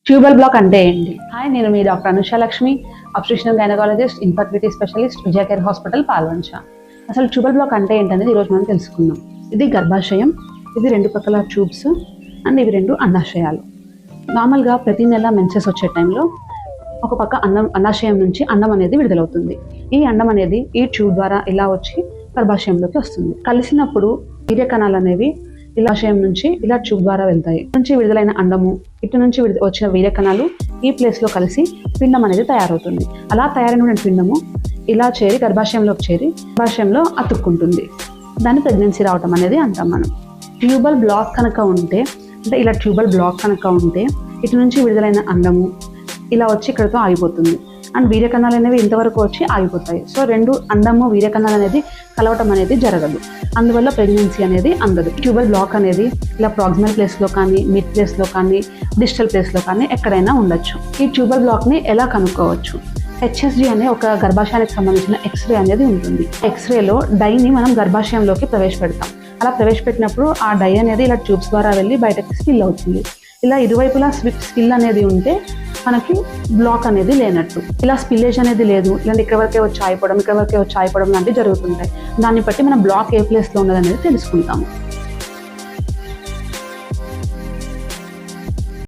Tubal black అంటే ఏంటి? Hi, నేను మీ doctor Anusha Lakshmi, obstetrician gynaecologist, infertility specialist, Vijaya care hospital, Palvancha. అసలు ట్యూబల్ బ్లాక్ అంటే ఏంటనేది ఈరోజు మనం తెలుసుకుందాం. ఇది గర్భాశయం, ఇది రెండు పక్కల ట్యూబ్స్ అండ్ ఇవి రెండు అండాశయాలు. నార్మల్గా ప్రతి నెల మెన్సెస్ వచ్చే టైంలో ఒక పక్క అండాశయం నుంచి అండం అనేది విడుదలవుతుంది. ఈ అండం అనేది ఈ ట్యూబ్ ద్వారా ఇలా వచ్చి గర్భాశయంలోకి వస్తుంది. కలిసినప్పుడు వీర్య కణాలు అనేవి ఆశయం నుంచి ఇలా ట్యూబ్ ద్వారా వెళ్తాయి. నుంచి విడుదలైన అండము, ఇటు నుంచి వచ్చిన వీర్య కణాలు ఈ ప్లేస్ లో కలిసి పిండం అనేది తయారవుతుంది. అలా తయారైన పిండము ఇలా చేరి గర్భాశయంలోకి చేరి గర్భాశయంలో అతుక్కుంటుంది. దాన్ని ప్రెగ్నెన్సీ రావటం అనేది అంటాం మనం. ట్యూబల్ బ్లాక్ కనుక ఉంటే, అంటే ఇలా ట్యూబల్ బ్లాక్ కనుక ఉంటే ఇటు నుంచి విడుదలైన అండము ఇలా వచ్చి ఇక్కడతో ఆగిపోతుంది అండ్ వీర్యకణాలు అనేవి ఇంతవరకు వచ్చి ఆగిపోతాయి. సో రెండు అండము వీర్యకణాలు అనేది కలవటం అనేది జరగదు. అందువల్ల ప్రెగ్నెన్సీ అనేది అందదు. ట్యూబల్ బ్లాక్ అనేది ఇలా ప్రాక్సిమల్ ప్లేస్లో కానీ, మిడ్ ప్లేస్లో కానీ, డిజిటల్ ప్లేస్లో కానీ ఎక్కడైనా ఉండొచ్చు. ఈ ట్యూబల్ బ్లాక్ని ఎలా కనుక్కోవచ్చు? హెచ్ఎస్జి అనే ఒక గర్భాశయానికి సంబంధించిన ఎక్స్రే అనేది ఉంటుంది. ఎక్స్రేలో డైని మనం గర్భాశయంలోకి ప్రవేశపెడతాం. అలా ప్రవేశపెట్టినప్పుడు ఆ డై అనేది ఇలా ట్యూబ్స్ ద్వారా వెళ్ళి బయటకి స్పిల్ అవుతుంది. ఇలా ఇరువైపులా స్పిల్ అనేది ఉంటే మనకి బ్లాక్ అనేది లేనట్టు. ఇలా స్పిల్లేజ్ అనేది లేదు, ఇలాంటి ఇక్కడ వరకే వచ్చి ఆగిపోవడం, ఇక్కడ వరకే వచ్చి ఆగిపోవడం లాంటివి జరుగుతుంటాయి. దాన్ని బట్టి మనం బ్లాక్ ఏ ప్లేస్లో ఉన్నది అనేది తెలుసుకుంటాము.